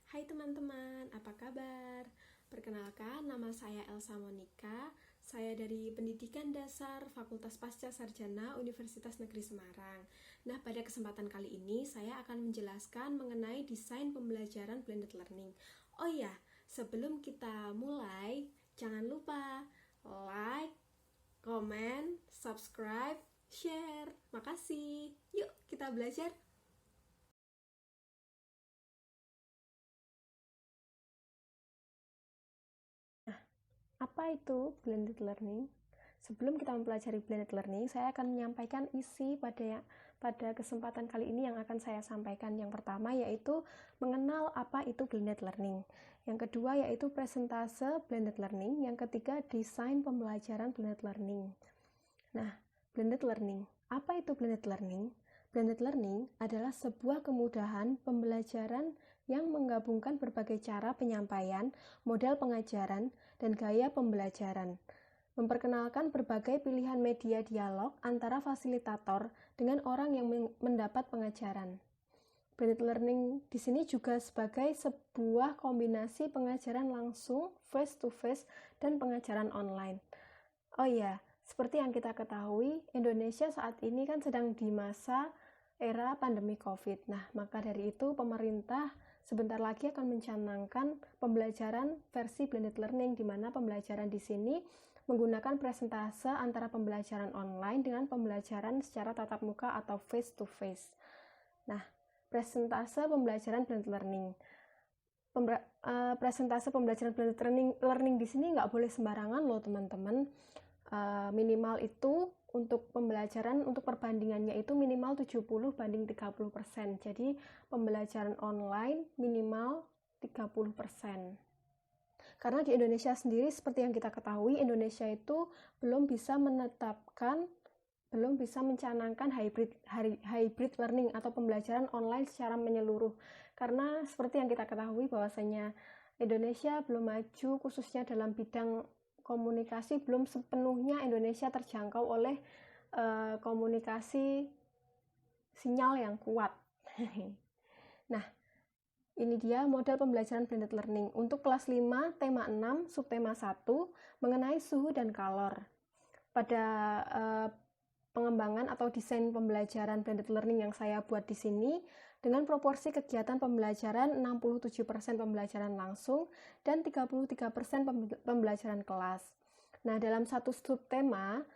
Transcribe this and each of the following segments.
Hai teman-teman, apa kabar? Perkenalkan, nama saya Elsa Monika. Saya dari Pendidikan Dasar Fakultas Pasca Sarjana Universitas Negeri Semarang. Nah, pada kesempatan kali ini saya akan menjelaskan mengenai desain pembelajaran blended learning. Oh iya, sebelum kita mulai, jangan lupa like, komen, subscribe, share. Makasih. Yuk, kita belajar. Apa itu blended learning? Sebelum kita mempelajari blended learning, saya akan menyampaikan isi pada kesempatan kali ini yang akan saya sampaikan. Yang pertama yaitu mengenal apa itu blended learning. Yang kedua yaitu presentase blended learning. Yang ketiga desain pembelajaran blended learning. Nah, blended learning. Apa itu blended learning? Blended learning adalah sebuah kemudahan pembelajaran yang menggabungkan berbagai cara penyampaian, model pengajaran, dan gaya pembelajaran. Memperkenalkan berbagai pilihan media dialog antara fasilitator dengan orang yang mendapat pengajaran. Blended learning di sini juga sebagai sebuah kombinasi pengajaran langsung, face-to-face, dan pengajaran online. Oh iya, seperti yang kita ketahui, Indonesia saat ini kan sedang di masa era pandemi COVID. Nah, maka dari itu pemerintah sebentar lagi akan mencanangkan pembelajaran versi blended learning, di mana pembelajaran di sini menggunakan presentase antara pembelajaran online dengan pembelajaran secara tatap muka atau face to face. Nah, presentase pembelajaran blended learning. Presentase pembelajaran blended learning di sini nggak boleh sembarangan loh teman-teman. Minimal itu untuk pembelajaran, untuk perbandingannya itu minimal 70/30%. Jadi pembelajaran online minimal 30%. Karena di Indonesia sendiri seperti yang kita ketahui, Indonesia itu belum bisa mencanangkan hybrid learning atau pembelajaran online secara menyeluruh. Karena seperti yang kita ketahui bahwasanya Indonesia belum maju khususnya dalam bidang komunikasi, belum sepenuhnya Indonesia terjangkau oleh komunikasi sinyal yang kuat. Nah, ini dia model pembelajaran blended learning. Untuk kelas 5, tema 6, subtema 1, mengenai suhu dan kalor. Pada pengembangan atau desain pembelajaran blended learning yang saya buat di sini, dengan proporsi kegiatan pembelajaran 67% pembelajaran langsung dan 33% pembelajaran kelas. Nah, dalam satu subtema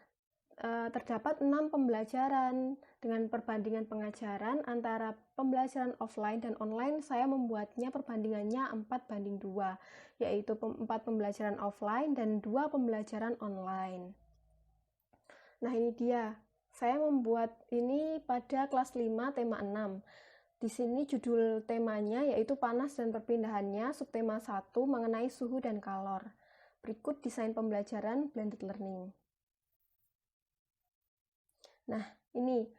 terdapat 6 pembelajaran dengan perbandingan pengajaran antara pembelajaran offline dan online. Saya membuatnya perbandingannya 4:2, yaitu 4 pembelajaran offline dan 2 pembelajaran online. Nah, ini dia. Saya membuat ini pada kelas 5 tema 6. Di sini judul temanya yaitu panas dan perpindahannya, subtema 1 mengenai suhu dan kalor. Berikut desain pembelajaran blended learning. Nah, ini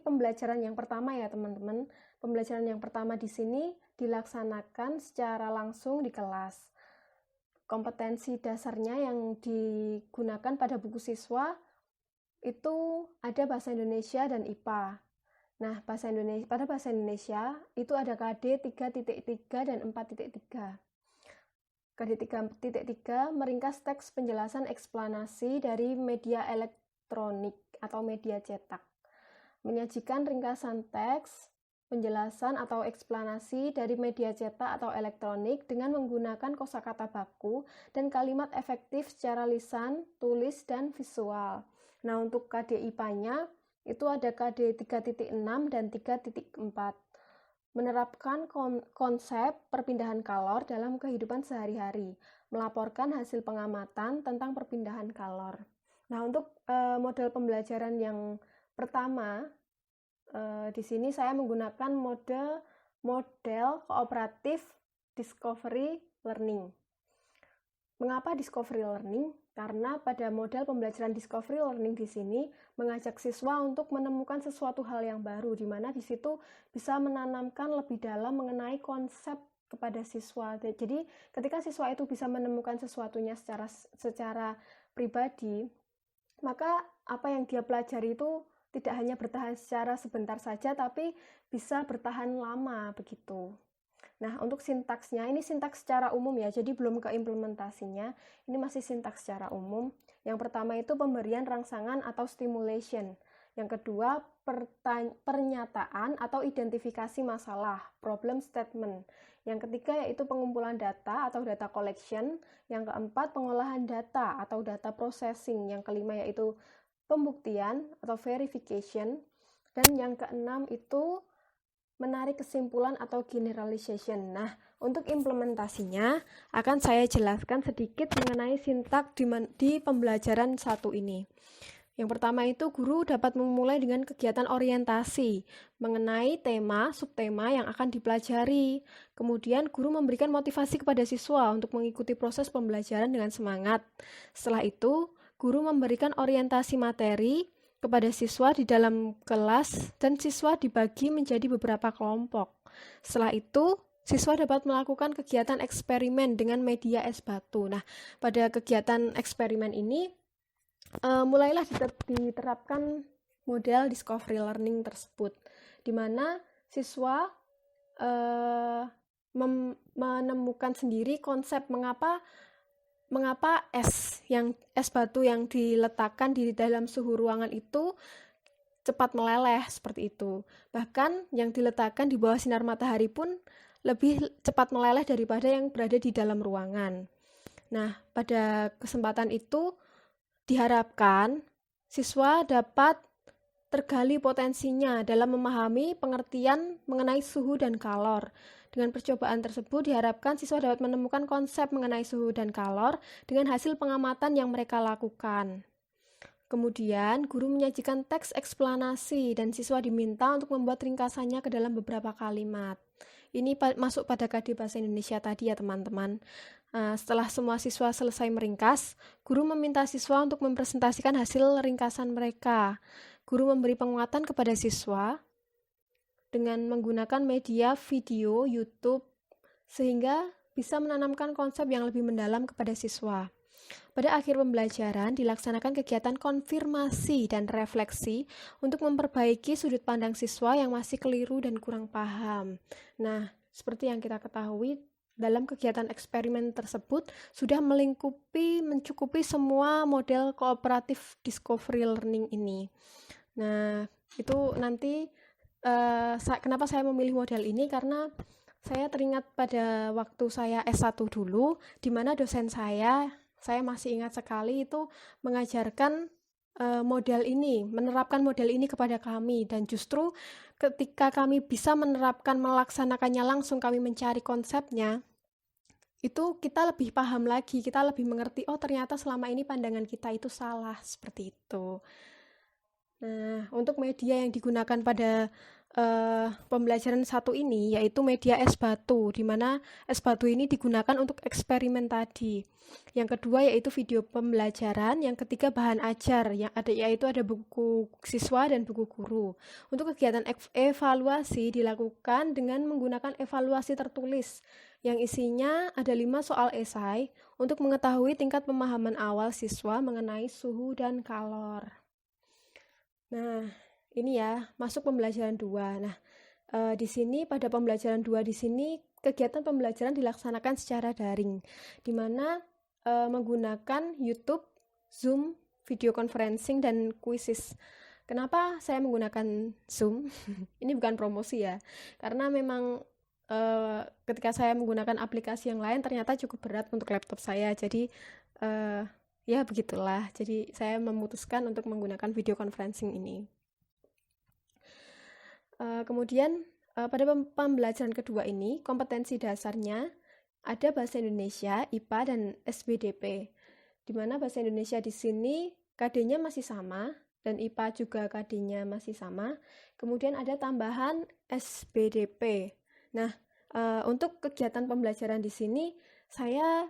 pembelajaran yang pertama ya, teman-teman. Pembelajaran yang pertama di sini dilaksanakan secara langsung di kelas. Kompetensi dasarnya yang digunakan pada buku siswa itu ada bahasa Indonesia dan IPA. Nah, pada bahasa Indonesia itu ada KD 3.3 dan 4.3. KD 3.3 meringkas teks penjelasan eksplanasi dari media elektronik atau media cetak. Menyajikan ringkasan teks, penjelasan atau eksplanasi dari media cetak atau elektronik dengan menggunakan kosakata baku dan kalimat efektif secara lisan, tulis, dan visual. Nah, untuk KD IPA-nya itu ada KD 3.6 dan 3.4. Menerapkan konsep perpindahan kalor dalam kehidupan sehari-hari, melaporkan hasil pengamatan tentang perpindahan kalor. Nah, untuk model pembelajaran yang pertama, di sini saya menggunakan model kooperatif discovery learning. Mengapa discovery learning? Karena pada model pembelajaran discovery learning di sini mengajak siswa untuk menemukan sesuatu hal yang baru, di mana di situ bisa menanamkan lebih dalam mengenai konsep kepada siswa. Jadi ketika siswa itu bisa menemukan sesuatunya secara pribadi, maka apa yang dia pelajari itu tidak hanya bertahan secara sebentar saja, tapi bisa bertahan lama begitu. Nah, untuk sintaksnya, ini sintaks secara umum ya, jadi belum ke implementasinya, ini masih sintaks secara umum. Yang pertama itu pemberian rangsangan atau stimulation. Yang kedua, pernyataan atau identifikasi masalah, problem statement. Yang ketiga yaitu pengumpulan data atau data collection. Yang keempat, pengolahan data atau data processing. Yang kelima yaitu pembuktian atau verification. Dan yang keenam itu menarik kesimpulan atau generalization. Nah, untuk implementasinya akan saya jelaskan sedikit mengenai sintak di pembelajaran satu ini. Yang pertama itu guru dapat memulai dengan kegiatan orientasi mengenai tema, subtema yang akan dipelajari. Kemudian guru memberikan motivasi kepada siswa untuk mengikuti proses pembelajaran dengan semangat. Setelah itu, guru memberikan orientasi materi kepada siswa di dalam kelas dan siswa dibagi menjadi beberapa kelompok. Setelah itu, siswa dapat melakukan kegiatan eksperimen dengan media es batu. Nah, pada kegiatan eksperimen ini mulailah diterapkan model discovery learning tersebut, di mana siswa menemukan sendiri konsep mengapa es batu yang diletakkan di dalam suhu ruangan itu cepat meleleh seperti itu. Bahkan yang diletakkan di bawah sinar matahari pun lebih cepat meleleh daripada yang berada di dalam ruangan. Nah, pada kesempatan itu diharapkan siswa dapat tergali potensinya dalam memahami pengertian mengenai suhu dan kalor. Dengan percobaan tersebut diharapkan siswa dapat menemukan konsep mengenai suhu dan kalor dengan hasil pengamatan yang mereka lakukan. Kemudian, guru menyajikan teks eksplanasi dan siswa diminta untuk membuat ringkasannya ke dalam beberapa kalimat. Ini masuk pada KD Bahasa Indonesia tadi ya teman-teman. Setelah semua siswa selesai meringkas, guru meminta siswa untuk mempresentasikan hasil ringkasan mereka. Guru memberi penguatan kepada siswa dengan menggunakan media video, YouTube, sehingga bisa menanamkan konsep yang lebih mendalam kepada siswa. Pada akhir pembelajaran, dilaksanakan kegiatan konfirmasi dan refleksi untuk memperbaiki sudut pandang siswa yang masih keliru dan kurang paham. Nah, seperti yang kita ketahui, dalam kegiatan eksperimen tersebut sudah mencukupi semua model kooperatif discovery learning ini. Nah, itu nanti kenapa saya memilih model ini, karena saya teringat pada waktu saya S1 dulu, di mana dosen saya masih ingat sekali itu mengajarkan model ini, menerapkan model ini kepada kami, dan justru ketika kami bisa melaksanakannya langsung, kami mencari konsepnya, itu kita lebih paham lagi, kita lebih mengerti, oh ternyata selama ini pandangan kita itu salah, seperti itu. Nah, untuk media yang digunakan pada pembelajaran satu ini, yaitu media es batu, di mana es batu ini digunakan untuk eksperimen tadi. Yang kedua yaitu video pembelajaran, yang ketiga bahan ajar, yaitu ada buku siswa dan buku guru. Untuk kegiatan evaluasi dilakukan dengan menggunakan evaluasi tertulis, yang isinya ada 5 soal esai untuk mengetahui tingkat pemahaman awal siswa mengenai suhu dan kalor. Nah, ini ya, masuk pembelajaran 2. Nah, di sini pada pembelajaran 2 di sini kegiatan pembelajaran dilaksanakan secara daring, di mana menggunakan YouTube, Zoom, video conferencing, dan quizzes. Kenapa saya menggunakan Zoom? Ini bukan promosi ya, karena memang ketika saya menggunakan aplikasi yang lain ternyata cukup berat untuk laptop saya, jadi ya begitulah, jadi saya memutuskan untuk menggunakan video conferencing ini. Kemudian pada pembelajaran kedua ini, kompetensi dasarnya ada bahasa Indonesia, IPA, dan SBDP, di mana bahasa Indonesia di sini KD-nya masih sama, dan IPA juga KD-nya masih sama. Kemudian ada tambahan SBDP. Nah, untuk kegiatan pembelajaran di sini, saya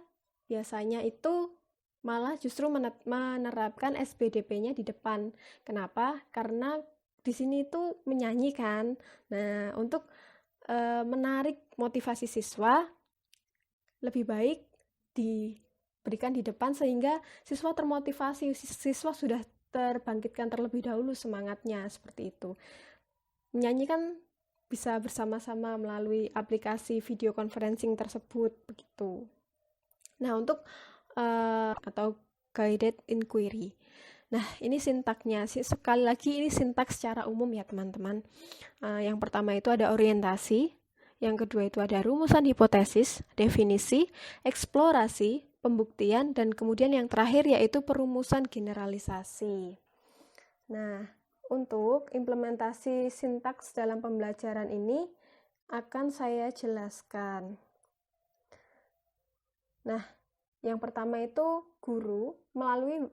biasanya itu malah justru menerapkan SBDP-nya di depan. Kenapa? Karena di sini itu menyanyikan. Nah, untuk menarik motivasi siswa, lebih baik diberikan di depan sehingga siswa termotivasi, siswa sudah terbangkitkan terlebih dahulu semangatnya, seperti itu. Menyanyikan bisa bersama-sama melalui aplikasi video conferencing tersebut begitu. Nah, untuk atau guided inquiry. Nah, ini sintaknya. Sekali lagi ini sintaks secara umum ya, teman-teman. Yang pertama itu ada orientasi, yang kedua itu ada rumusan hipotesis, definisi, eksplorasi, pembuktian, dan kemudian yang terakhir yaitu perumusan generalisasi. Nah, untuk implementasi sintaks dalam pembelajaran ini akan saya jelaskan. Nah, yang pertama itu guru melalui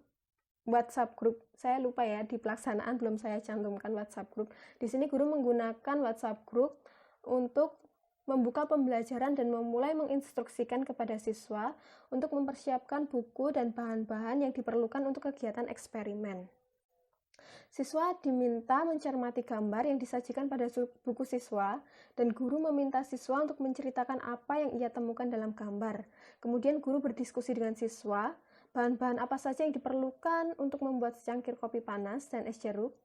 WhatsApp group. Saya lupa ya, di pelaksanaan belum saya cantumkan WhatsApp group. Di sini guru menggunakan WhatsApp group untuk membuka pembelajaran dan memulai menginstruksikan kepada siswa untuk mempersiapkan buku dan bahan-bahan yang diperlukan untuk kegiatan eksperimen. Siswa diminta mencermati gambar yang disajikan pada buku siswa, dan guru meminta siswa untuk menceritakan apa yang ia temukan dalam gambar. Kemudian guru berdiskusi dengan siswa, bahan-bahan apa saja yang diperlukan untuk membuat secangkir kopi panas dan es jeruk.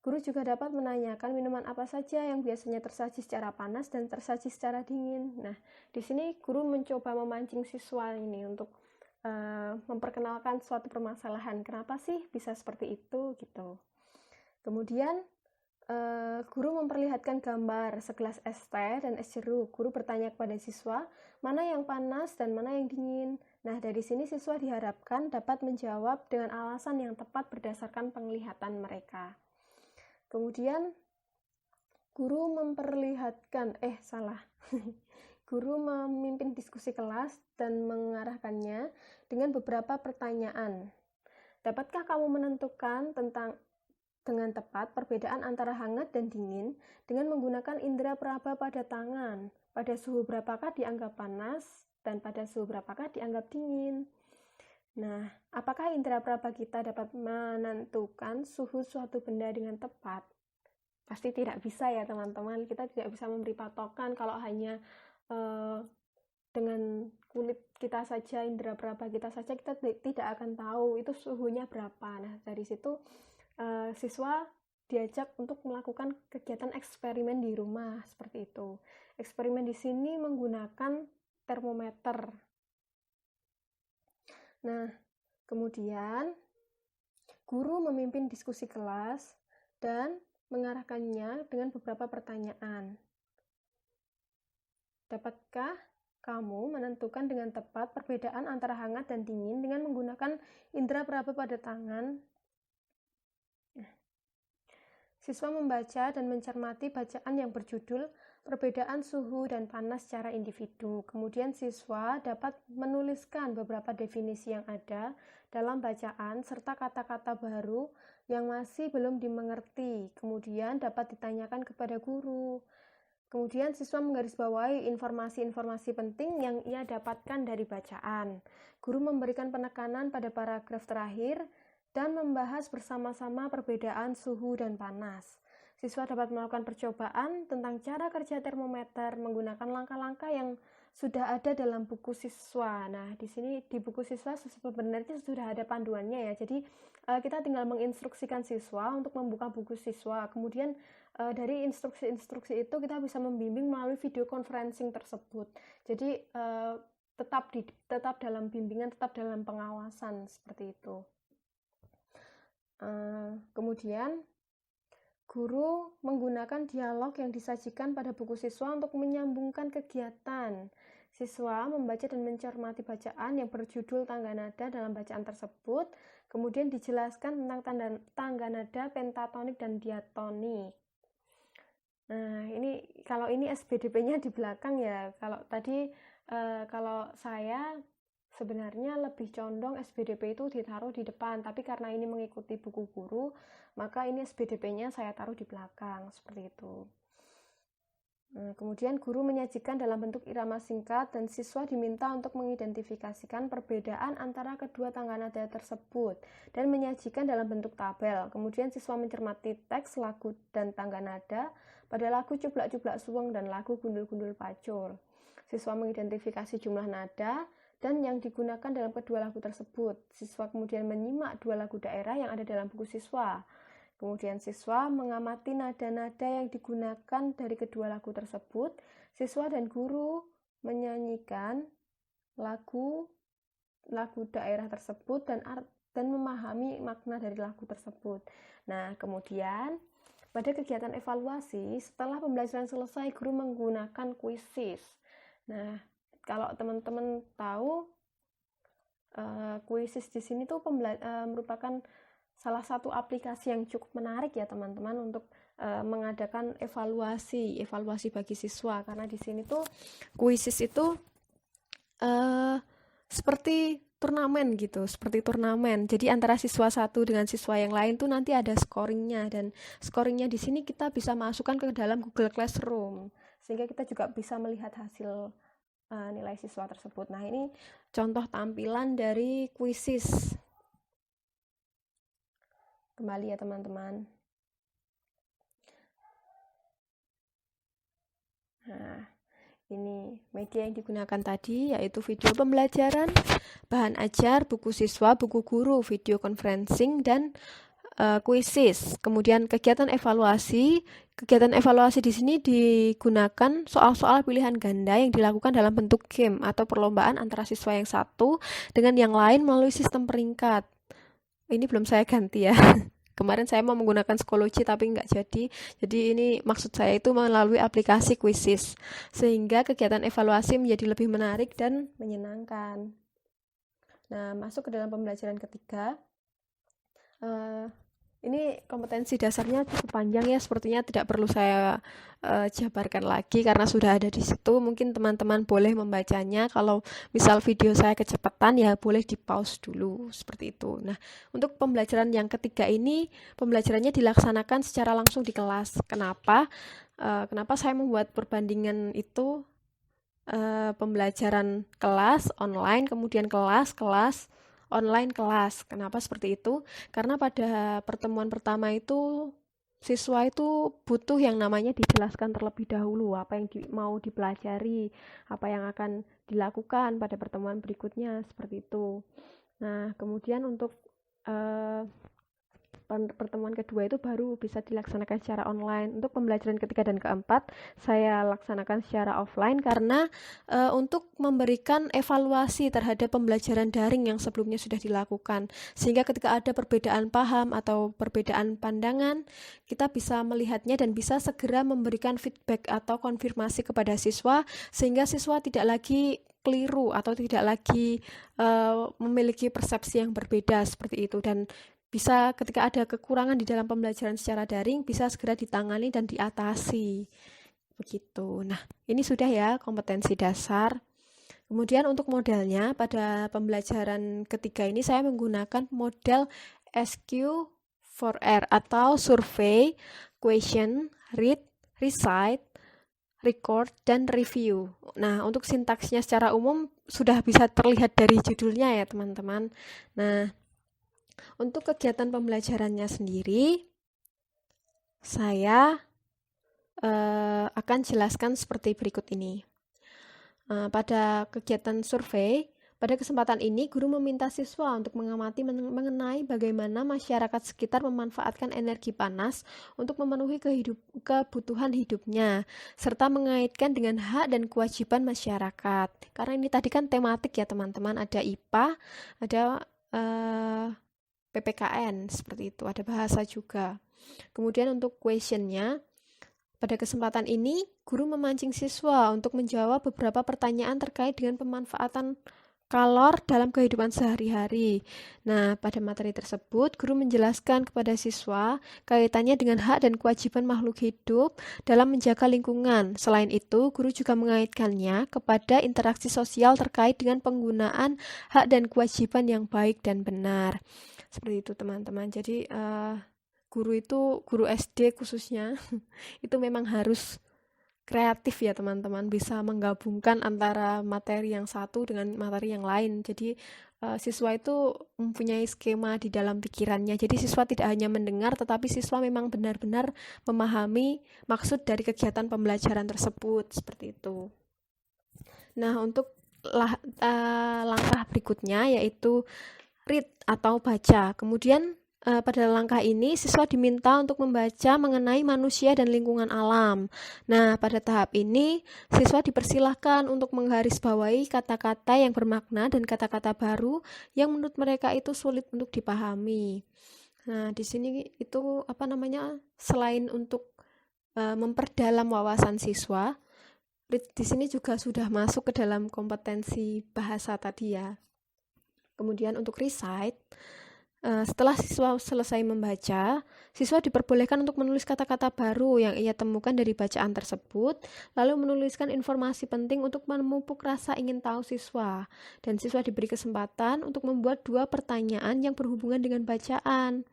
Guru juga dapat menanyakan minuman apa saja yang biasanya tersaji secara panas dan tersaji secara dingin. Nah, di sini guru mencoba memancing siswa ini untuk memperkenalkan suatu permasalahan. Kenapa sih bisa seperti itu gitu. Kemudian guru memperlihatkan gambar segelas es teh dan es jeruk. Guru bertanya kepada siswa, mana yang panas dan mana yang dingin. Nah, dari sini siswa diharapkan dapat menjawab dengan alasan yang tepat berdasarkan penglihatan mereka. Kemudian guru memperlihatkan, guru memimpin diskusi kelas dan mengarahkannya dengan beberapa pertanyaan. Dapatkah kamu menentukan dengan tepat perbedaan antara hangat dan dingin dengan menggunakan indera peraba pada tangan? Pada suhu berapakah dianggap panas dan pada suhu berapakah dianggap dingin? Nah, apakah indera peraba kita dapat menentukan suhu suatu benda dengan tepat? Pasti tidak bisa ya, teman-teman. Kita tidak bisa memberi patokan kalau hanya dengan kulit kita saja, indera peraba kita saja, kita tidak akan tahu itu suhunya berapa. Nah, dari situ siswa diajak untuk melakukan kegiatan eksperimen di rumah seperti itu. Eksperimen di sini menggunakan termometer. Nah, kemudian guru memimpin diskusi kelas dan mengarahkannya dengan beberapa pertanyaan. Dapatkah kamu menentukan dengan tepat perbedaan antara hangat dan dingin dengan menggunakan indera peraba pada tangan? Siswa membaca dan mencermati bacaan yang berjudul Perbedaan Suhu dan Panas secara Individu. Kemudian siswa dapat menuliskan beberapa definisi yang ada dalam bacaan serta kata-kata baru yang masih belum dimengerti. Kemudian dapat ditanyakan kepada guru. Kemudian siswa menggarisbawahi informasi-informasi penting yang ia dapatkan dari bacaan. Guru memberikan penekanan pada paragraf terakhir dan membahas bersama-sama perbedaan suhu dan panas. Siswa dapat melakukan percobaan tentang cara kerja termometer menggunakan langkah-langkah yang sudah ada dalam buku siswa. Nah, di sini di buku siswa sebenarnya sudah ada panduannya ya. Jadi kita tinggal menginstruksikan siswa untuk membuka buku siswa. Kemudian dari instruksi-instruksi itu kita bisa membimbing melalui video conferencing tersebut. Jadi tetap dalam bimbingan, tetap dalam pengawasan seperti itu. Kemudian guru menggunakan dialog yang disajikan pada buku siswa untuk menyambungkan kegiatan. Siswa membaca dan mencermati bacaan yang berjudul tangga nada dalam bacaan tersebut, kemudian dijelaskan tentang tangga nada pentatonik dan diatonik. Nah, kalau ini SBDP-nya di belakang ya. Kalau tadi kalau saya sebenarnya lebih condong SBDP itu ditaruh di depan, tapi karena ini mengikuti buku guru, maka ini SBDP-nya saya taruh di belakang, seperti itu. Nah, kemudian guru menyajikan dalam bentuk irama singkat dan siswa diminta untuk mengidentifikasikan perbedaan antara kedua tangga nada tersebut dan menyajikan dalam bentuk tabel. Kemudian siswa mencermati teks, lagu, dan tangga nada pada lagu Cublak-Cublak Suweng dan lagu Gundul-Gundul Pacul. Siswa mengidentifikasi jumlah nada dan yang digunakan dalam kedua lagu tersebut. Siswa kemudian menyimak dua lagu daerah yang ada dalam buku siswa. Kemudian siswa mengamati nada-nada yang digunakan dari kedua lagu tersebut. Siswa dan guru menyanyikan lagu daerah tersebut dan memahami makna dari lagu tersebut. Nah, kemudian pada kegiatan evaluasi, setelah pembelajaran selesai, guru menggunakan kuisis. Nah, kalau teman-teman tahu, kuisis di sini tuh merupakan salah satu aplikasi yang cukup menarik ya teman-teman untuk mengadakan evaluasi bagi siswa, karena di sini tuh kuisis itu seperti turnamen gitu, seperti turnamen. Jadi antara siswa satu dengan siswa yang lain tuh nanti ada scoringnya, dan scoringnya di sini kita bisa masukkan ke dalam Google Classroom sehingga kita juga bisa melihat hasil nilai siswa tersebut. Nah, ini contoh tampilan dari kuisis. Kembali ya teman-teman. Nah, ini media yang digunakan tadi yaitu video pembelajaran, bahan ajar, buku siswa, buku guru, video conferencing, dan kuisis. Kemudian kegiatan evaluasi di sini digunakan soal-soal pilihan ganda yang dilakukan dalam bentuk game atau perlombaan antara siswa yang satu dengan yang lain melalui sistem peringkat. Ini belum saya ganti ya. Kemarin saya mau menggunakan psikologi tapi nggak jadi. Jadi ini maksud saya itu melalui aplikasi kuisis, sehingga kegiatan evaluasi menjadi lebih menarik dan menyenangkan. Nah, masuk ke dalam pembelajaran ketiga. Ini kompetensi dasarnya cukup panjang ya, sepertinya tidak perlu saya jabarkan lagi karena sudah ada di situ. Mungkin teman-teman boleh membacanya. Kalau misal video saya kecepatan ya boleh di pause dulu, seperti itu. Nah, untuk pembelajaran yang ketiga ini, pembelajarannya dilaksanakan secara langsung di kelas. Kenapa saya membuat perbandingan itu, pembelajaran kelas online, kemudian kelas online kelas. Kenapa seperti itu? Karena pada pertemuan pertama itu siswa itu butuh yang namanya dijelaskan terlebih dahulu apa yang mau dipelajari, apa yang akan dilakukan pada pertemuan berikutnya, seperti itu. Nah, kemudian untuk pertemuan kedua itu baru bisa dilaksanakan secara online. Untuk pembelajaran ketiga dan keempat saya laksanakan secara offline karena untuk memberikan evaluasi terhadap pembelajaran daring yang sebelumnya sudah dilakukan, sehingga ketika ada perbedaan paham atau perbedaan pandangan, kita bisa melihatnya dan bisa segera memberikan feedback atau konfirmasi kepada siswa, sehingga siswa tidak lagi keliru atau tidak lagi memiliki persepsi yang berbeda seperti itu, dan bisa ketika ada kekurangan di dalam pembelajaran secara daring bisa segera ditangani dan diatasi. Begitu. Nah, ini sudah ya kompetensi dasar. Kemudian untuk modelnya pada pembelajaran ketiga ini saya menggunakan model SQ4R atau survey, question, read, recite, record, dan review. Nah, untuk sintaksnya secara umum sudah bisa terlihat dari judulnya ya teman-teman. Nah, untuk kegiatan pembelajarannya sendiri, saya akan jelaskan seperti berikut ini. Pada kegiatan survei, pada kesempatan ini guru meminta siswa untuk mengamati mengenai bagaimana masyarakat sekitar memanfaatkan energi panas untuk memenuhi kebutuhan hidupnya, serta mengaitkan dengan hak dan kewajiban masyarakat. Karena ini tadi kan tematik ya teman-teman, ada IPA, ada PPKN, seperti itu, ada bahasa juga. Kemudian untuk questionnya, pada kesempatan ini guru memancing siswa untuk menjawab beberapa pertanyaan terkait dengan pemanfaatan kalor dalam kehidupan sehari-hari. Nah, pada materi tersebut guru menjelaskan kepada siswa kaitannya dengan hak dan kewajiban makhluk hidup dalam menjaga lingkungan. Selain itu, guru juga mengaitkannya kepada interaksi sosial terkait dengan penggunaan hak dan kewajiban yang baik dan benar. Seperti itu teman-teman. Jadi guru SD khususnya itu memang harus kreatif ya teman-teman, bisa menggabungkan antara materi yang satu dengan materi yang lain. Jadi siswa itu mempunyai skema di dalam pikirannya. Jadi siswa tidak hanya mendengar, tetapi siswa memang benar-benar memahami maksud dari kegiatan pembelajaran tersebut, seperti itu. Nah, untuk langkah berikutnya yaitu read atau baca. Kemudian pada langkah ini, siswa diminta untuk membaca mengenai manusia dan lingkungan alam. Nah, pada tahap ini, siswa dipersilahkan untuk menggarisbawahi kata-kata yang bermakna dan kata-kata baru yang menurut mereka itu sulit untuk dipahami. Nah, di sini itu selain untuk memperdalam wawasan siswa, di sini juga sudah masuk ke dalam kompetensi bahasa tadi ya. Kemudian untuk recite, setelah siswa selesai membaca, siswa diperbolehkan untuk menulis kata-kata baru yang ia temukan dari bacaan tersebut, lalu menuliskan informasi penting untuk memupuk rasa ingin tahu siswa. Dan siswa diberi kesempatan untuk membuat 2 pertanyaan yang berhubungan dengan bacaan.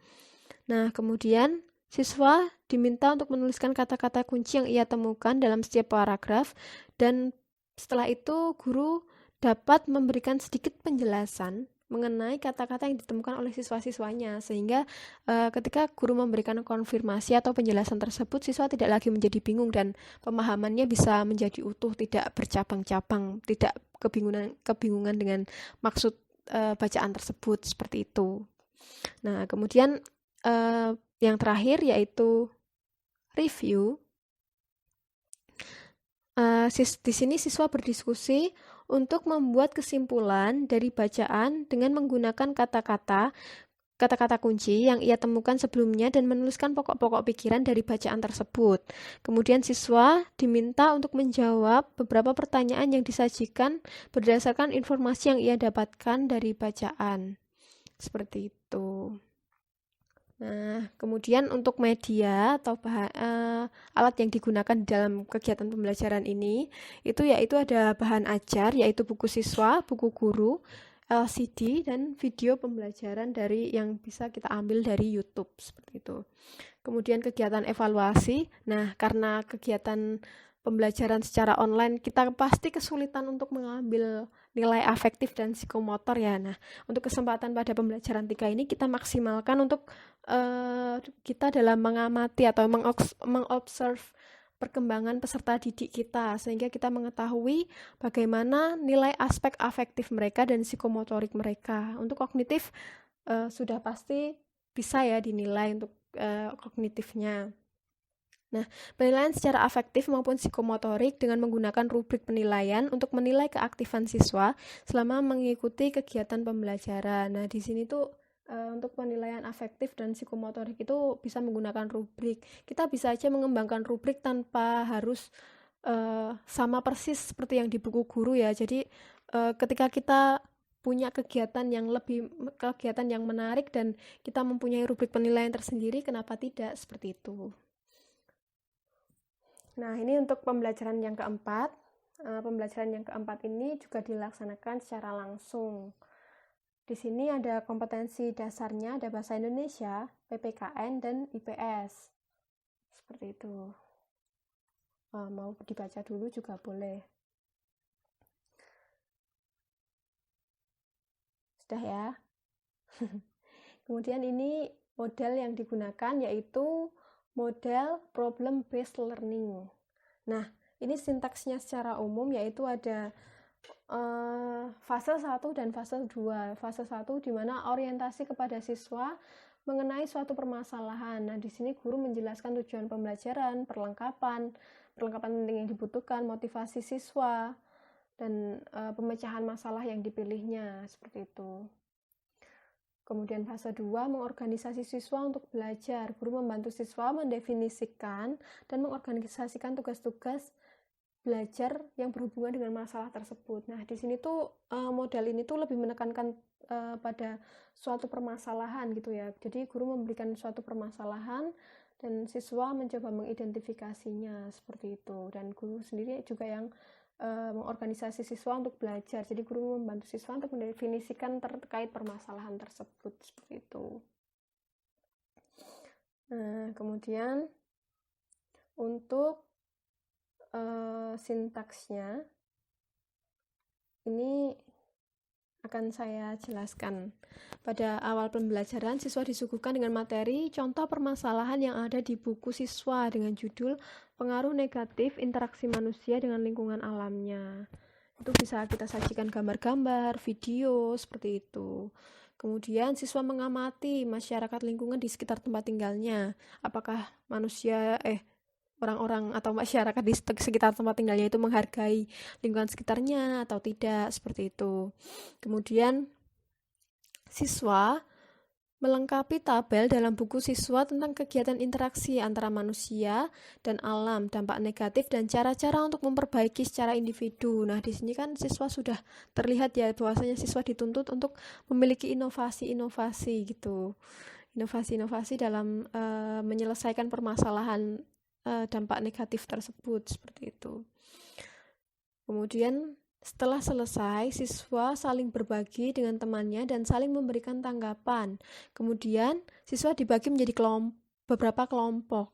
Nah, kemudian siswa diminta untuk menuliskan kata-kata kunci yang ia temukan dalam setiap paragraf, dan setelah itu guru dapat memberikan sedikit penjelasan mengenai kata-kata yang ditemukan oleh siswa-siswanya, sehingga ketika guru memberikan konfirmasi atau penjelasan tersebut, siswa tidak lagi menjadi bingung dan pemahamannya bisa menjadi utuh, tidak bercabang-cabang, tidak kebingungan dengan maksud bacaan tersebut, seperti itu. Nah, kemudian yang terakhir yaitu review. Di sini siswa berdiskusi untuk membuat kesimpulan dari bacaan dengan menggunakan kata-kata kunci yang ia temukan sebelumnya dan menuliskan pokok-pokok pikiran dari bacaan tersebut. Kemudian siswa diminta untuk menjawab beberapa pertanyaan yang disajikan berdasarkan informasi yang ia dapatkan dari bacaan. Seperti itu. Nah, kemudian untuk media atau alat yang digunakan di dalam kegiatan pembelajaran ini, yaitu ada bahan ajar, yaitu buku siswa, buku guru, LCD, dan video pembelajaran yang bisa kita ambil dari YouTube, seperti itu. Kemudian kegiatan evaluasi, nah karena kegiatan pembelajaran secara online, kita pasti kesulitan untuk mengambil nilai afektif dan psikomotor ya. Nah, untuk kesempatan pada pembelajaran 3 ini kita maksimalkan untuk kita dalam mengamati atau mengobserve perkembangan peserta didik kita, sehingga kita mengetahui bagaimana nilai aspek afektif mereka dan psikomotorik mereka. Untuk kognitif sudah pasti bisa ya dinilai untuk kognitifnya. Nah, penilaian secara afektif maupun psikomotorik dengan menggunakan rubrik penilaian untuk menilai keaktifan siswa selama mengikuti kegiatan pembelajaran. Nah, di sini tuh untuk penilaian afektif dan psikomotorik itu bisa menggunakan rubrik. Kita bisa aja mengembangkan rubrik tanpa harus sama persis seperti yang di buku guru ya. Jadi ketika kita punya kegiatan yang menarik dan kita mempunyai rubrik penilaian tersendiri, kenapa tidak seperti itu? Nah, ini untuk pembelajaran yang keempat. Pembelajaran yang keempat ini juga dilaksanakan secara langsung. Di sini ada kompetensi dasarnya, ada bahasa Indonesia, PPKN, dan IPS. Seperti itu. Mau dibaca dulu juga boleh. Sudah ya? Kemudian ini model yang digunakan yaitu model problem based learning. Nah, ini sintaksnya secara umum yaitu ada fase 1 dan fase 2. Fase 1 di mana orientasi kepada siswa mengenai suatu permasalahan. Nah, di sini guru menjelaskan tujuan pembelajaran, perlengkapan penting yang dibutuhkan, motivasi siswa, dan pemecahan masalah yang dipilihnya, seperti itu. Kemudian fase 2, mengorganisasi siswa untuk belajar. Guru membantu siswa mendefinisikan dan mengorganisasikan tugas-tugas belajar yang berhubungan dengan masalah tersebut. Nah, di sini tuh model ini tuh lebih menekankan pada suatu permasalahan gitu ya. Jadi guru memberikan suatu permasalahan dan siswa mencoba mengidentifikasinya, seperti itu. Dan guru sendiri juga yang mengorganisasi siswa untuk belajar. Jadi guru membantu siswa untuk mendefinisikan terkait permasalahan tersebut, seperti itu. Nah, kemudian untuk sintaksnya ini akan saya jelaskan. Pada awal pembelajaran, siswa disuguhkan dengan materi contoh permasalahan yang ada di buku siswa dengan judul Pengaruh Negatif Interaksi Manusia dengan Lingkungan Alamnya. Itu bisa kita sajikan gambar-gambar, video, seperti itu. Kemudian siswa mengamati masyarakat lingkungan di sekitar tempat tinggalnya. Apakah orang-orang atau masyarakat di sekitar tempat tinggalnya itu menghargai lingkungan sekitarnya atau tidak, seperti itu. Kemudian siswa melengkapi tabel dalam buku siswa tentang kegiatan interaksi antara manusia dan alam, dampak negatif dan cara-cara untuk memperbaiki secara individu. Nah, di sini kan siswa sudah terlihat ya bahwasanya siswa dituntut untuk memiliki inovasi-inovasi gitu. Inovasi-inovasi dalam menyelesaikan permasalahan dampak negatif tersebut, seperti itu. Kemudian setelah selesai, siswa saling berbagi dengan temannya dan saling memberikan tanggapan. Kemudian, siswa dibagi menjadi beberapa kelompok.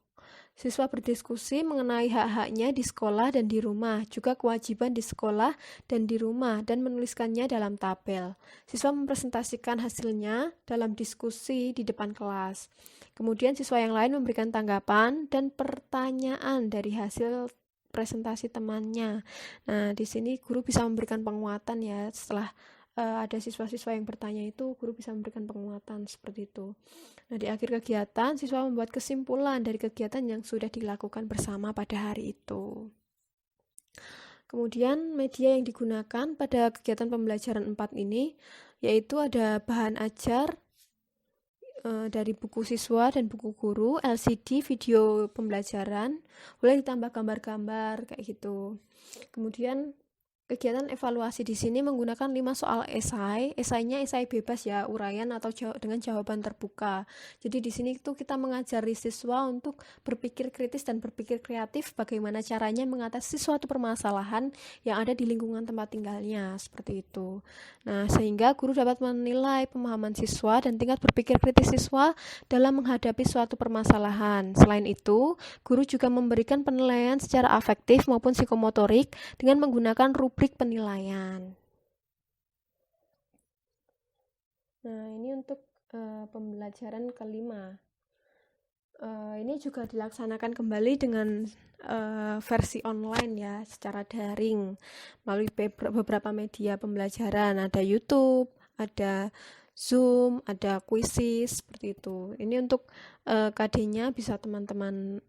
Siswa berdiskusi mengenai hak-haknya di sekolah dan di rumah, juga kewajiban di sekolah dan di rumah, dan menuliskannya dalam tabel. Siswa mempresentasikan hasilnya dalam diskusi di depan kelas. Kemudian, siswa yang lain memberikan tanggapan dan pertanyaan dari hasil presentasi temannya. Nah, di sini guru bisa memberikan penguatan ya, setelah ada siswa-siswa yang bertanya itu, guru bisa memberikan penguatan seperti itu. Nah, di akhir kegiatan, siswa membuat kesimpulan dari kegiatan yang sudah dilakukan bersama pada hari itu. Kemudian media yang digunakan pada kegiatan pembelajaran 4 ini, yaitu ada bahan ajar dari buku siswa dan buku guru, LCD, video pembelajaran, boleh ditambah gambar-gambar kayak gitu. Kemudian kegiatan evaluasi di sini menggunakan 5 soal esai. Esainya esai bebas ya, uraian atau dengan jawaban terbuka. Jadi di sini tuh kita mengajari siswa untuk berpikir kritis dan berpikir kreatif bagaimana caranya mengatasi suatu permasalahan yang ada di lingkungan tempat tinggalnya, seperti itu. Nah, sehingga guru dapat menilai pemahaman siswa dan tingkat berpikir kritis siswa dalam menghadapi suatu permasalahan. Selain itu, guru juga memberikan penilaian secara afektif maupun psikomotorik dengan menggunakan rubrik penilaian. Nah, ini untuk pembelajaran kelima. Ini juga dilaksanakan kembali dengan versi online ya, secara daring melalui beberapa media pembelajaran. Ada YouTube, ada Zoom, ada Quizzes, seperti itu. Ini untuk KD-nya bisa teman-teman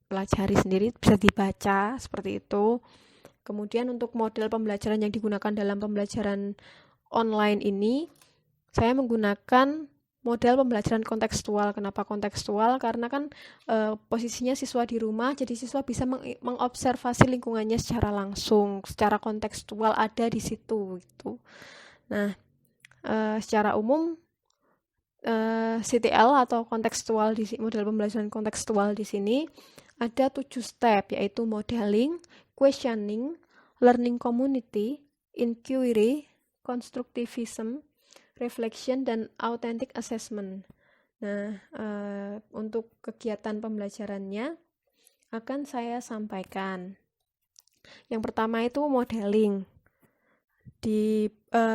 pelajari sendiri, bisa dibaca seperti itu. Kemudian untuk model pembelajaran yang digunakan dalam pembelajaran online ini, saya menggunakan model pembelajaran kontekstual. Kenapa kontekstual? Karena kan posisinya siswa di rumah, jadi siswa bisa mengobservasi lingkungannya secara langsung, secara kontekstual ada di situ gitu. Nah, secara umum CTL atau kontekstual di model pembelajaran kontekstual di sini ada 7 step, yaitu modeling, questioning, learning community, inquiry, constructivism, reflection, dan authentic assessment. Nah, untuk kegiatan pembelajarannya akan saya sampaikan. Yang pertama itu modeling.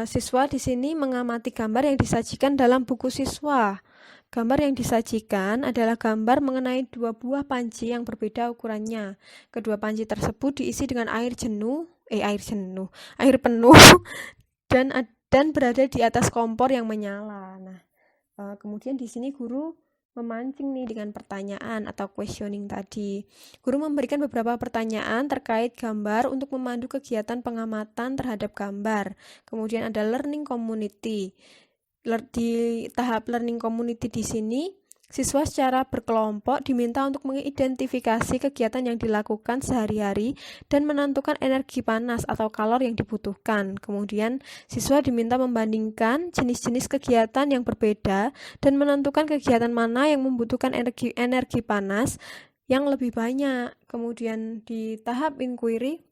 Siswa di sini mengamati gambar yang disajikan dalam buku siswa. Gambar yang disajikan adalah gambar mengenai 2 buah panci yang berbeda ukurannya. Kedua panci tersebut diisi dengan air penuh dan berada di atas kompor yang menyala. Nah, kemudian di sini guru memancing nih dengan pertanyaan atau questioning tadi. Guru memberikan beberapa pertanyaan terkait gambar untuk memandu kegiatan pengamatan terhadap gambar. Kemudian ada learning community. Di tahap learning community di sini, siswa secara berkelompok diminta untuk mengidentifikasi kegiatan yang dilakukan sehari-hari dan menentukan energi panas atau kalor yang dibutuhkan. Kemudian, siswa diminta membandingkan jenis-jenis kegiatan yang berbeda dan menentukan kegiatan mana yang membutuhkan energi panas yang lebih banyak. Kemudian di tahap inquiry,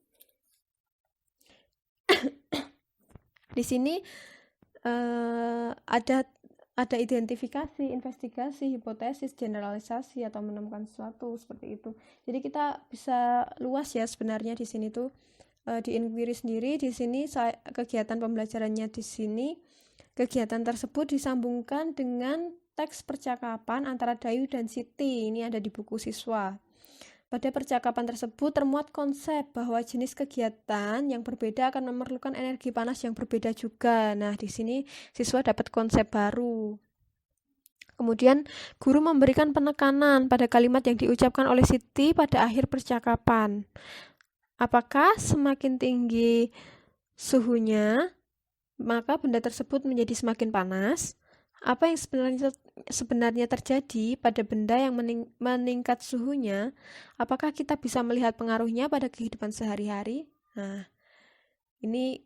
di sini ada identifikasi, investigasi, hipotesis, generalisasi atau menemukan sesuatu seperti itu. Jadi kita bisa luas ya sebenarnya di sini tuh di inquiry sendiri. Di sini kegiatan pembelajarannya di sini, kegiatan tersebut disambungkan dengan teks percakapan antara Dayu dan Siti. Ini ada di buku siswa. Pada percakapan tersebut termuat konsep bahwa jenis kegiatan yang berbeda akan memerlukan energi panas yang berbeda juga. Nah, di sini siswa dapat konsep baru. Kemudian, guru memberikan penekanan pada kalimat yang diucapkan oleh Siti pada akhir percakapan. Apakah semakin tinggi suhunya, maka benda tersebut menjadi semakin panas? Apa yang sebenarnya terjadi pada benda yang meningkat suhunya? Apakah kita bisa melihat pengaruhnya pada kehidupan sehari-hari? Nah, ini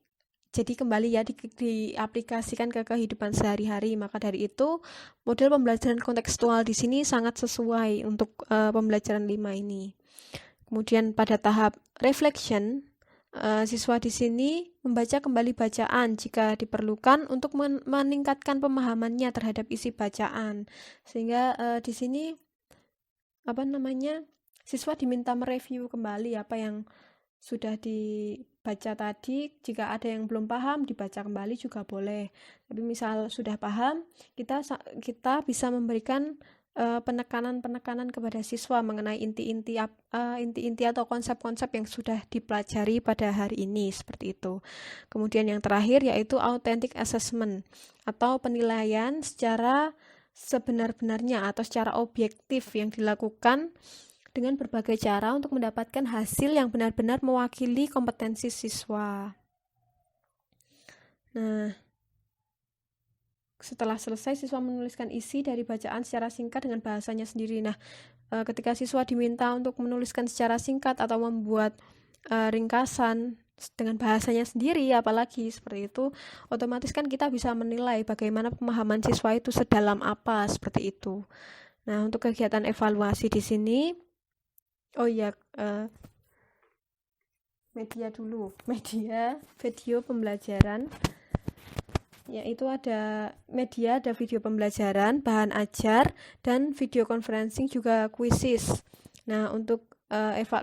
jadi kembali ya diaplikasikan ke kehidupan sehari-hari. Maka dari itu, model pembelajaran kontekstual di sini sangat sesuai untuk pembelajaran 5 ini. Kemudian pada tahap reflection, siswa di sini membaca kembali bacaan jika diperlukan untuk meningkatkan pemahamannya terhadap isi bacaan. Sehingga di sini siswa diminta mereview kembali apa yang sudah dibaca tadi. Jika ada yang belum paham, dibaca kembali juga boleh. Tapi misal sudah paham, kita bisa memberikan penekanan kepada siswa mengenai inti-inti atau konsep-konsep yang sudah dipelajari pada hari ini, seperti itu. Kemudian yang terakhir yaitu authentic assessment atau penilaian secara sebenar-benarnya atau secara objektif yang dilakukan dengan berbagai cara untuk mendapatkan hasil yang benar-benar mewakili kompetensi siswa. Nah, setelah selesai, siswa menuliskan isi dari bacaan secara singkat dengan bahasanya sendiri. Nah, ketika siswa diminta untuk menuliskan secara singkat atau membuat ringkasan dengan bahasanya sendiri, apalagi seperti itu, otomatis kan kita bisa menilai bagaimana pemahaman siswa itu sedalam apa, seperti itu. Nah, untuk kegiatan evaluasi di sini, media video pembelajaran, yaitu ada video pembelajaran, bahan ajar, dan video conferencing juga kuisis. Nah, untuk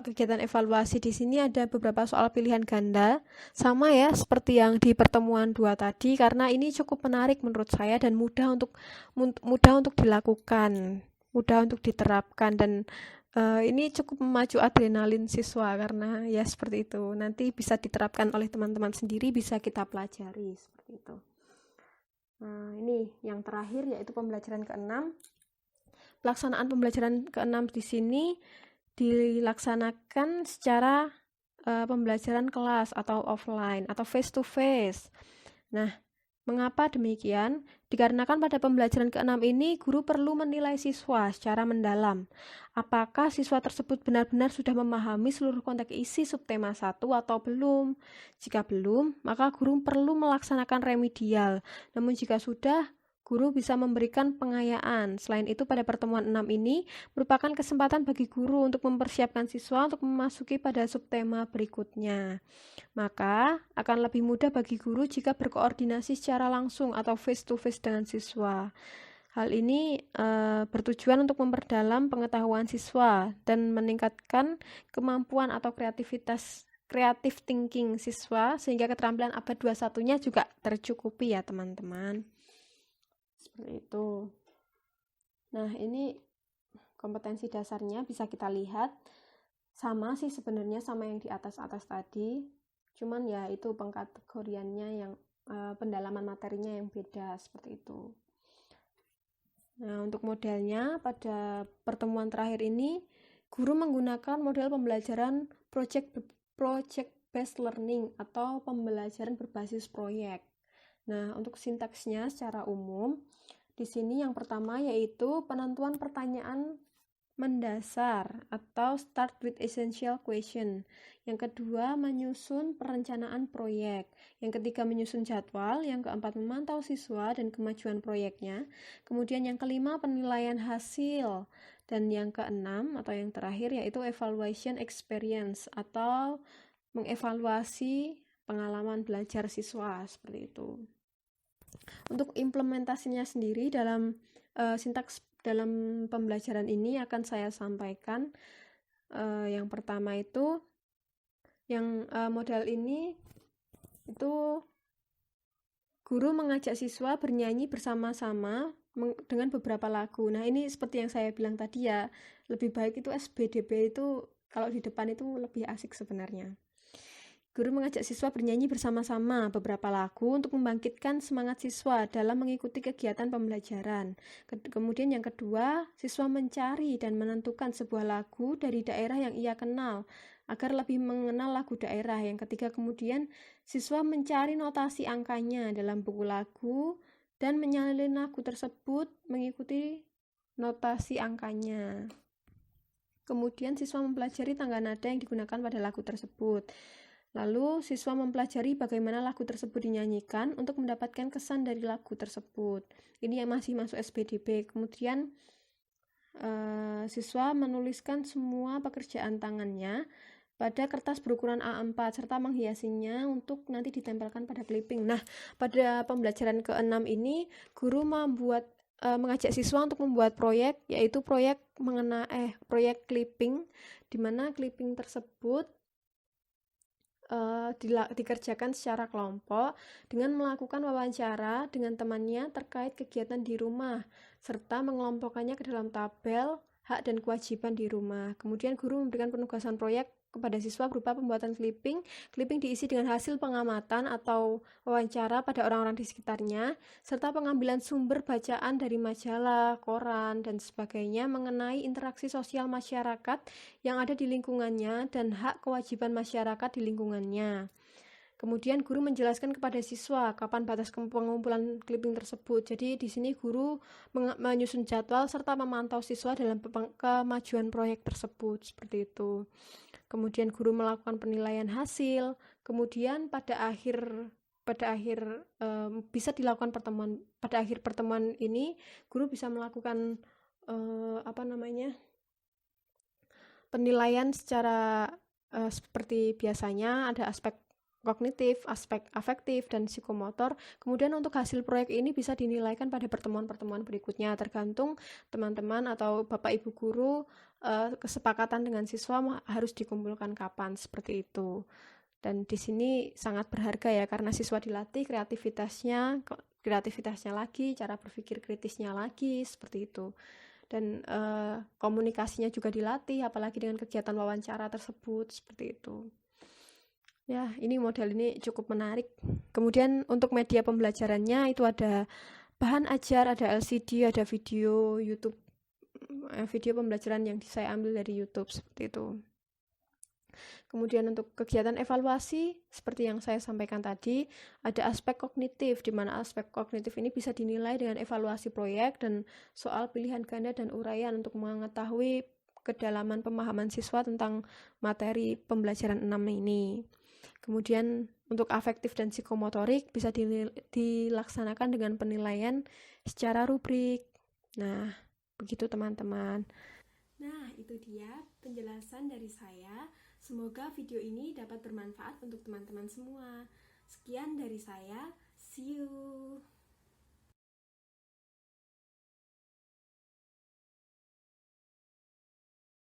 kegiatan evaluasi di sini ada beberapa soal pilihan ganda, sama ya seperti yang di pertemuan 2 tadi, karena ini cukup menarik menurut saya dan mudah untuk dilakukan, mudah untuk diterapkan, dan ini cukup memacu adrenalin siswa karena ya seperti itu. Nanti bisa diterapkan oleh teman-teman sendiri, bisa kita pelajari seperti itu. Nah, ini yang terakhir yaitu pembelajaran ke-6. Pelaksanaan pembelajaran ke-6 di sini dilaksanakan secara pembelajaran kelas atau offline atau face to face. Nah, mengapa demikian? Dikarenakan pada pembelajaran ke-6 ini, guru perlu menilai siswa secara mendalam. Apakah siswa tersebut benar-benar sudah memahami seluruh konteks isi subtema 1 atau belum? Jika belum, maka guru perlu melaksanakan remedial. Namun jika sudah, guru bisa memberikan pengayaan. Selain itu, pada pertemuan 6 ini merupakan kesempatan bagi guru untuk mempersiapkan siswa untuk memasuki pada subtema berikutnya. Maka akan lebih mudah bagi guru jika berkoordinasi secara langsung atau face to face dengan siswa. Hal ini bertujuan untuk memperdalam pengetahuan siswa dan meningkatkan kemampuan atau creative thinking siswa, sehingga keterampilan abad 21-nya juga tercukupi ya teman-teman. Seperti itu. Nah, ini kompetensi dasarnya bisa kita lihat sama sih sebenarnya sama yang di atas-atas tadi. Cuman ya itu pengkategoriannya yang pendalaman materinya yang beda, seperti itu. Nah, untuk modelnya pada pertemuan terakhir ini, guru menggunakan model pembelajaran project based learning atau pembelajaran berbasis proyek. Nah, untuk sintaksnya secara umum, di sini yang pertama yaitu penentuan pertanyaan mendasar atau start with essential question. Yang kedua, menyusun perencanaan proyek. Yang ketiga, menyusun jadwal. Yang keempat, memantau siswa dan kemajuan proyeknya. Kemudian yang kelima, penilaian hasil. Dan yang keenam atau yang terakhir yaitu evaluation experience atau mengevaluasi pengalaman belajar siswa, seperti itu. Untuk implementasinya sendiri dalam sintaks dalam pembelajaran ini akan saya sampaikan. Yang pertama itu yang model ini itu guru mengajak siswa bernyanyi bersama-sama dengan beberapa lagu. Nah, ini seperti yang saya bilang tadi ya, lebih baik itu SBDP itu kalau di depan itu lebih asik sebenarnya. Guru mengajak siswa bernyanyi bersama-sama beberapa lagu untuk membangkitkan semangat siswa dalam mengikuti kegiatan pembelajaran. Kemudian yang kedua, siswa mencari dan menentukan sebuah lagu dari daerah yang ia kenal agar lebih mengenal lagu daerah. Yang ketiga, kemudian siswa mencari notasi angkanya dalam buku lagu dan menyalin lagu tersebut mengikuti notasi angkanya. Kemudian siswa mempelajari tangga nada yang digunakan pada lagu tersebut. Lalu siswa mempelajari bagaimana lagu tersebut dinyanyikan untuk mendapatkan kesan dari lagu tersebut. Ini yang masih masuk SPDB. Kemudian siswa menuliskan semua pekerjaan tangannya pada kertas berukuran A4 serta menghiasinya untuk nanti ditempelkan pada clipping. Nah, pada pembelajaran ke-6 ini guru mengajak siswa untuk membuat proyek, yaitu proyek clipping, di mana clipping tersebut dikerjakan secara kelompok dengan melakukan wawancara dengan temannya terkait kegiatan di rumah serta mengelompokkannya ke dalam tabel hak dan kewajiban di rumah. Kemudian guru memberikan penugasan proyek kepada siswa berupa pembuatan clipping. Clipping diisi dengan hasil pengamatan atau wawancara pada orang-orang di sekitarnya, serta pengambilan sumber bacaan dari majalah, koran, dan sebagainya mengenai interaksi sosial masyarakat yang ada di lingkungannya dan hak kewajiban masyarakat di lingkungannya. Kemudian guru menjelaskan kepada siswa kapan batas pengumpulan clipping tersebut. Jadi di sini guru menyusun jadwal serta memantau siswa dalam kemajuan proyek tersebut, seperti itu. Kemudian guru melakukan penilaian hasil. Kemudian pada akhir bisa dilakukan pertemuan. Pada akhir pertemuan ini guru bisa melakukan penilaian secara seperti biasanya, ada aspek kognitif, aspek afektif, dan psikomotor. Kemudian untuk hasil proyek ini bisa dinilaikan pada pertemuan-pertemuan berikutnya, tergantung teman-teman atau bapak ibu guru kesepakatan dengan siswa harus dikumpulkan kapan, seperti itu. Dan di sini sangat berharga ya, karena siswa dilatih kreativitasnya lagi, cara berpikir kritisnya lagi, seperti itu. Dan komunikasinya juga dilatih, apalagi dengan kegiatan wawancara tersebut, seperti itu. Ya, ini model ini cukup menarik. Kemudian untuk media pembelajarannya itu ada bahan ajar, ada LCD, ada video YouTube, video pembelajaran yang saya ambil dari YouTube, seperti itu. Kemudian untuk kegiatan evaluasi, seperti yang saya sampaikan tadi, ada aspek kognitif, di mana aspek kognitif ini bisa dinilai dengan evaluasi proyek dan soal pilihan ganda dan uraian untuk mengetahui kedalaman pemahaman siswa tentang materi pembelajaran 6 ini. Kemudian untuk afektif dan psikomotorik bisa dilaksanakan dengan penilaian secara rubrik. Nah, begitu teman-teman. Nah, itu dia penjelasan dari saya. Semoga video ini dapat bermanfaat untuk teman-teman semua. Sekian dari saya. See you.